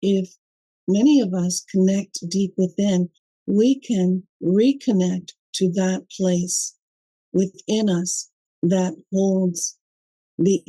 if many of us connect deep within, we can reconnect to that place within us that holds the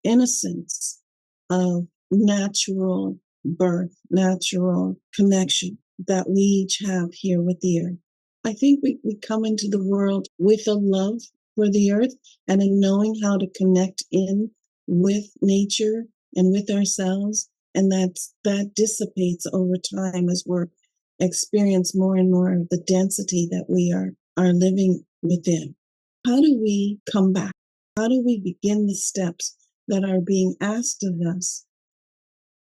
innocence of natural birth, natural connection that we each have here with the earth. I think we come into the world with a love for the earth and a knowing how to connect in with nature and with ourselves. And that dissipates over time as we're experience more and more of the density that we are living within. How do we come back? How do we begin the steps that are being asked of us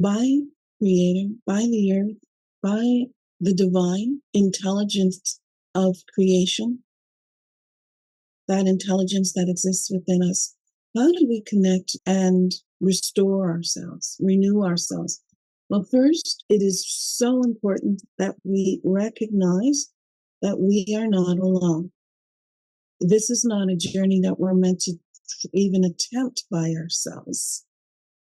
by Creator, by the earth, by the divine intelligence of creation, that intelligence that exists within us? How do we connect and restore ourselves, renew ourselves? Well, first, it is so important that we recognize that we are not alone. This is not a journey that we're meant to even attempt by ourselves.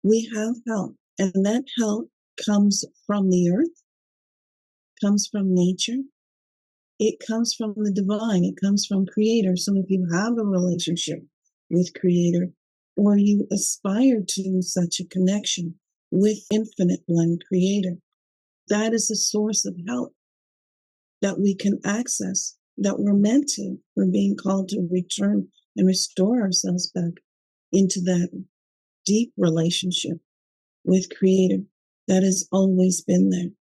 We have help, and that help comes from the earth, comes from nature, it comes from the divine, it comes from Creator. So if you have a relationship with Creator, or you aspire to such a connection with Infinite One Creator, that is a source of help that we can access, that we're meant to. We're being called to return and restore ourselves back into that deep relationship with Creator that has always been there.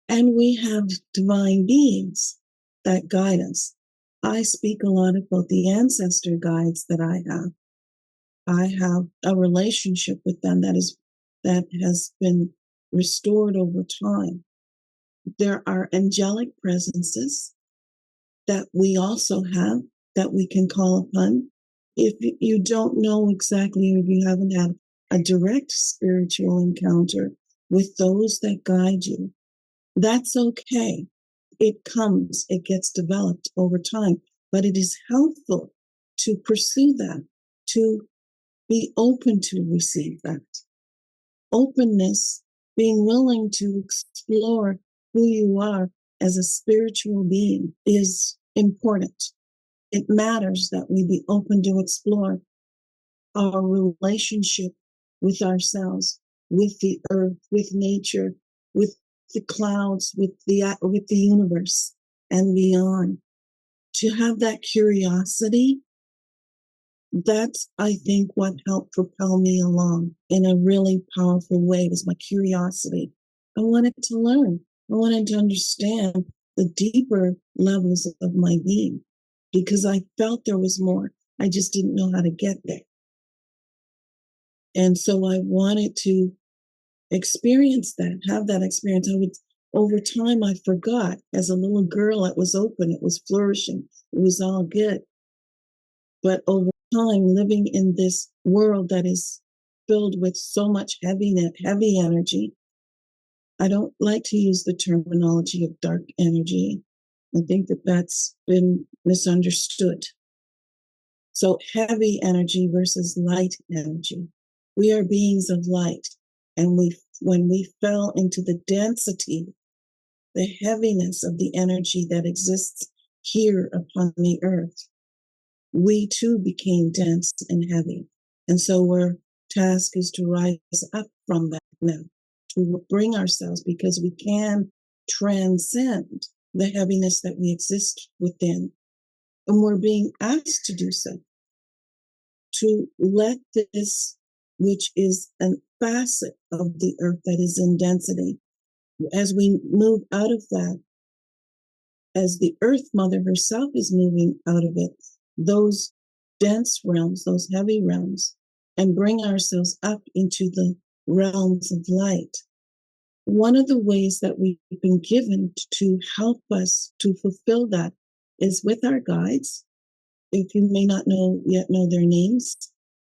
And we have divine beings that guide us. I speak a lot about the ancestor guides that I have. I have a relationship with them that has been restored over time. There are angelic presences that we also have that we can call upon. If you don't know exactly, or if you haven't had a direct spiritual encounter with those that guide you, that's okay. It comes, it gets developed over time, but it is helpful to pursue that, to be open to receive that. Openness, being willing to explore who you are as a spiritual being is important. It matters that we be open to explore our relationship with ourselves, with the earth, with nature, with the clouds, with the universe and beyond. To have that curiosity, that's, I think, what helped propel me along in a really powerful way, was my curiosity. I wanted to learn. I wanted to understand the deeper levels of my being because I felt there was more. I just didn't know how to get there. And so I wanted to experience that, have that experience. Over time, I forgot. As a little girl, it was open, it was flourishing, it was all good. But over time, living in this world that is filled with so much heavy energy, I don't like to use the terminology of dark energy. I think that that's been misunderstood. So heavy energy versus light energy. We are beings of light. And when we fell into the density, the heaviness of the energy that exists here upon the earth, we too became dense and heavy. And so our task is to rise up from that now, to bring ourselves, because we can transcend the heaviness that we exist within. And we're being asked to do so, to let this, which is a facet of the earth that is in density, as we move out of that, as the earth mother herself is moving out of it, those dense realms, those heavy realms, and bring ourselves up into the realms of light. One of the ways that we've been given to help us to fulfill that is with our guides. If you may not know their names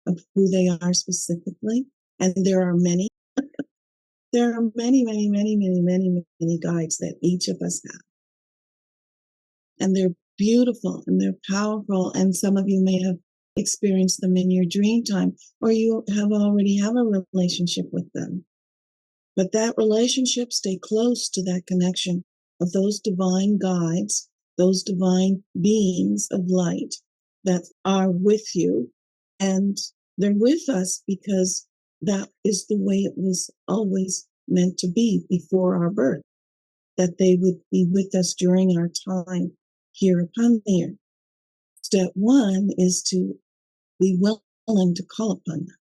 of who they are specifically, and there are many. There are many, many, many, many, many, many guides that each of us have. And they're beautiful and they're powerful. And some of you may have experienced them in your dream time, or you already have a relationship with them. But that relationship, stay close to that connection of those divine guides, those divine beings of light that are with you. And they're with us because that is the way it was always meant to be before our birth, that they would be with us during our time here upon the earth. Step one is to be willing to call upon them.